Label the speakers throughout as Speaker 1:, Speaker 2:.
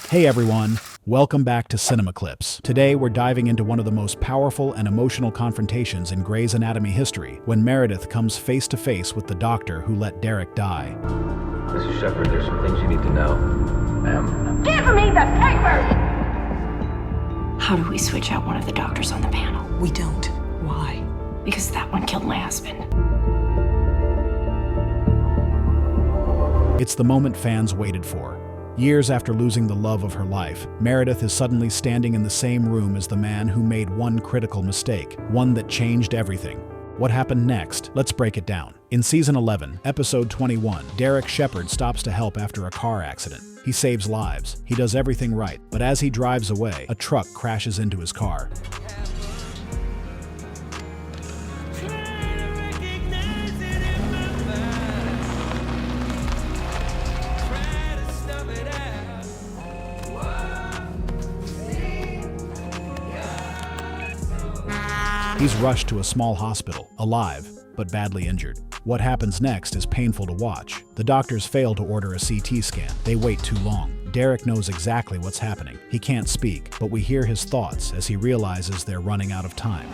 Speaker 1: Hey everyone, welcome back to Cinema Clips. Today we're diving into one of the most powerful and emotional confrontations in Grey's Anatomy history, when Meredith comes face to face with the doctor who let Derek die.
Speaker 2: Mrs. Shepard, there's some things you need to know. Ma'am?
Speaker 3: Give me the papers!
Speaker 4: How do we switch out one of the doctors on the panel?
Speaker 5: We don't. Why?
Speaker 4: Because that one killed my husband.
Speaker 1: It's the moment fans waited for. Years after losing the love of her life, Meredith is suddenly standing in the same room as the man who made one critical mistake, one that changed everything. What happened next? Let's break it down. In Season 11, Episode 21, Derek Shepard stops to help after a car accident. He saves lives. He does everything right. But as he drives away, a truck crashes into his car. He's rushed to a small hospital, alive, but badly injured. What happens next is painful to watch. The doctors fail to order a CT scan. They wait too long. Derek knows exactly what's happening. He can't speak, but we hear his thoughts as he realizes they're running out of time.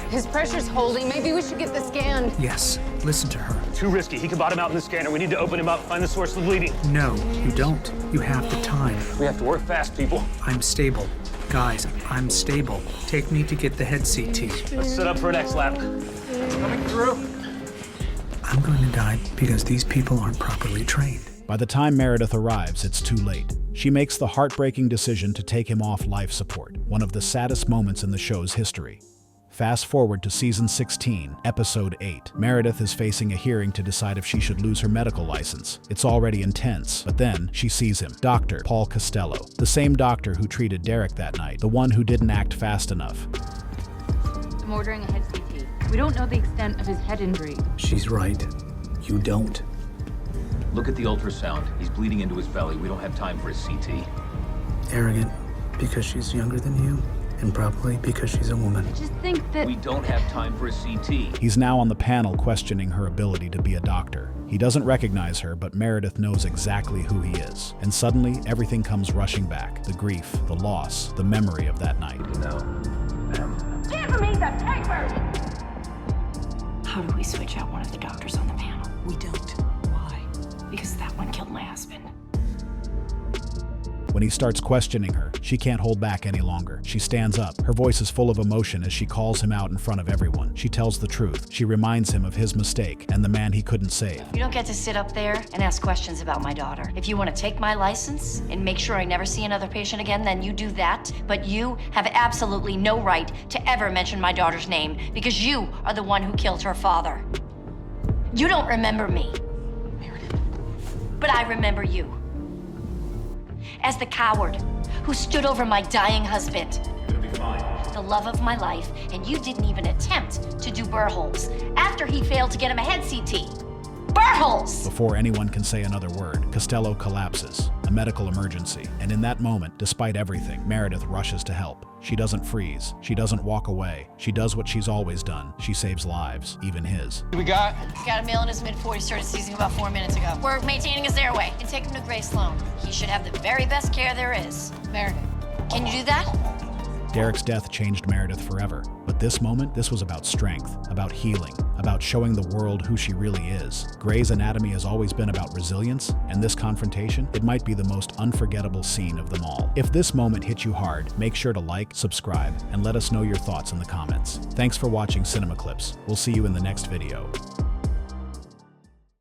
Speaker 3: His pressure's holding. Maybe we should get the scan.
Speaker 6: Yes, listen to her.
Speaker 7: Too risky. He can bottom out in the scanner. We need to open him up, find the source of the bleeding.
Speaker 6: No, you don't. You have the time.
Speaker 7: We have to work fast, people.
Speaker 6: I'm stable. Guys, I'm stable. Take me to get the head CT.
Speaker 7: Let's set up for an X-lap. Coming through.
Speaker 6: I'm going to die because these people aren't properly trained.
Speaker 1: By the time Meredith arrives, it's too late. She makes the heartbreaking decision to take him off life support, one of the saddest moments in the show's history. Fast forward to Season 16, Episode 8. Meredith is facing a hearing to decide if she should lose her medical license. It's already intense, but then she sees him, Dr. Paul Castello, the same doctor who treated Derek that night, the one who didn't act fast enough.
Speaker 3: I'm ordering a head CT. We don't know the extent of his head injury.
Speaker 6: She's right. You don't.
Speaker 2: Look at the ultrasound. He's bleeding into his belly. We don't have time for a CT.
Speaker 6: Arrogant because she's younger than you, and probably because she's a woman.
Speaker 3: Just think that...
Speaker 2: We don't have time for a CT.
Speaker 1: He's now on the panel questioning her ability to be a doctor. He doesn't recognize her, but Meredith knows exactly who he is. And suddenly, everything comes rushing back. The grief, the loss, the memory of that night.
Speaker 2: No. Ma'am?
Speaker 3: Give me the papers!
Speaker 4: How do we switch out one of the doctors on the panel?
Speaker 5: We don't. Why?
Speaker 4: Because that one killed my husband.
Speaker 1: When he starts questioning her, she can't hold back any longer. She stands up. Her voice is full of emotion as she calls him out in front of everyone. She tells the truth. She reminds him of his mistake and the man he couldn't save.
Speaker 8: You don't get to sit up there and ask questions about my daughter. If you want to take my license and make sure I never see another patient again, then you do that. But you have absolutely no right to ever mention my daughter's name because you are the one who killed her father. You don't remember me.
Speaker 5: Meredith.
Speaker 8: But I remember you. As the coward who stood over my dying husband.
Speaker 2: You'll be fine.
Speaker 8: The love of my life, and you didn't even attempt to do burr holes after he failed to get him a head CT. Burr holes!
Speaker 1: Before anyone can say another word, Castello collapses, a medical emergency. And in that moment, despite everything, Meredith rushes to help. She doesn't freeze. She doesn't walk away. She does what she's always done. She saves lives, even his.
Speaker 7: We got?
Speaker 8: Got a male in his mid-40s, started seizing about 4 minutes ago. We're maintaining his airway and take him to Gray Sloan. He should have the very best care there is.
Speaker 3: Meredith.
Speaker 8: Can you do that?
Speaker 1: Derek's death changed Meredith forever. But this moment, this was about strength, about healing, about showing the world who she really is. Grey's Anatomy has always been about resilience, and this confrontation, it might be the most unforgettable scene of them all. If this moment hit you hard, make sure to like, subscribe, and let us know your thoughts in the comments. Thanks for watching Cinema Clips. We'll see you in the next video.